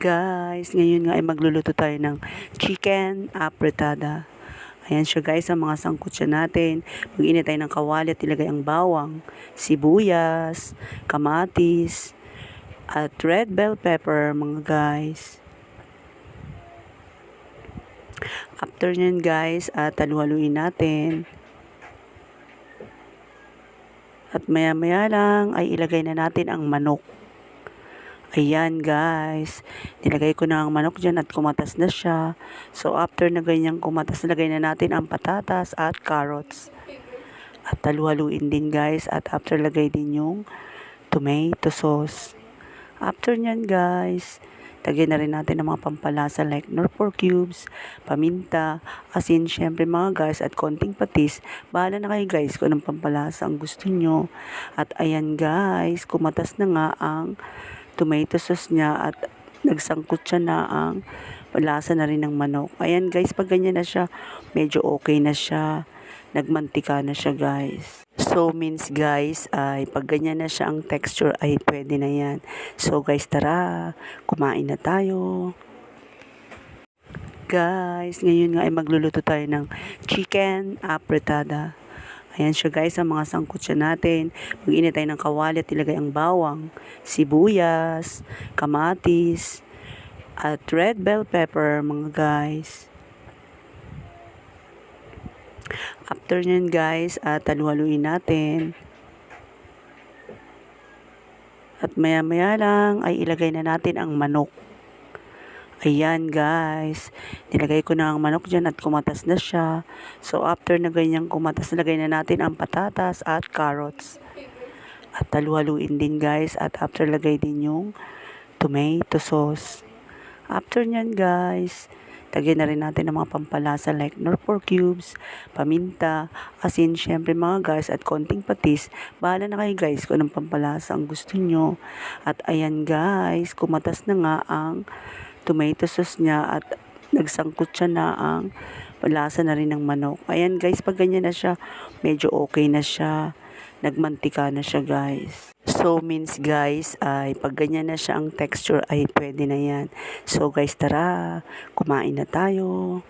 Guys, ngayon nga ay magluluto tayo ng chicken apretada. Ayan siya guys, ang mga sangkot siya natin. Mag-init tayo ng kawali at ilagay ang bawang, sibuyas, kamatis, at red bell pepper mga guys. After nyan guys, halu-haluin natin. At maya-maya lang ay ilagay na natin ang manok. Ayan guys, nilagay ko na ang manok dyan at kumatas na siya. So after na ganyang kumatas, lagay na natin ang patatas at carrots. At halu-haluin din guys, at after lagay din yung tomato sauce. After nyan guys, lagyan na rin natin ang mga pampalasa like nor 4 cubes, paminta, asin syempre mga guys, at konting patis. Bahala na kayo guys kung anong pampalasa ang gusto nyo. At ayan guys, kumatas na nga ang tomato sauce niya at nagsangkot siya na ang lasa na rin ng manok. Ayan guys, pag ganyan na siya, medyo okay na siya. Nagmantika na siya guys. So means guys, ay pag ganyan na siya ang texture ay pwede na yan. So guys, tara, kumain na tayo. Guys, ngayon nga ay magluluto tayo ng chicken apretada. Ayan siya guys, ang mga sangkot siya natin. Mag-init tayo ng kawali at ilagay ang bawang, sibuyas, kamatis, at red bell pepper mga guys. After nyan guys, halu-haluin natin. At maya-maya lang ay ilagay na natin ang manok. Ayan guys, nilagay ko na ang manok dyan at kumatas na siya. So after na ganyang kumatas, lagay na natin ang patatas at carrots. At halu-haluin din guys, at after lagay din yung tomato sauce. After nyan guys, lagyan na rin natin ang mga pampalasa like nor 4 cubes, paminta, asin syempre mga guys, at konting patis. Bahala na kayo guys kung anong pampalasa ang gusto nyo. At ayan guys, kumatas na nga ang tomato sauce niya at nagsangkot siya na ang lasa na rin ng manok. Ayan guys, pag ganyan na siya, medyo okay na siya. Nagmantika na siya guys. So means guys, ay pag ganyan na siya ang texture ay pwede na yan. So guys, tara, kumain na tayo.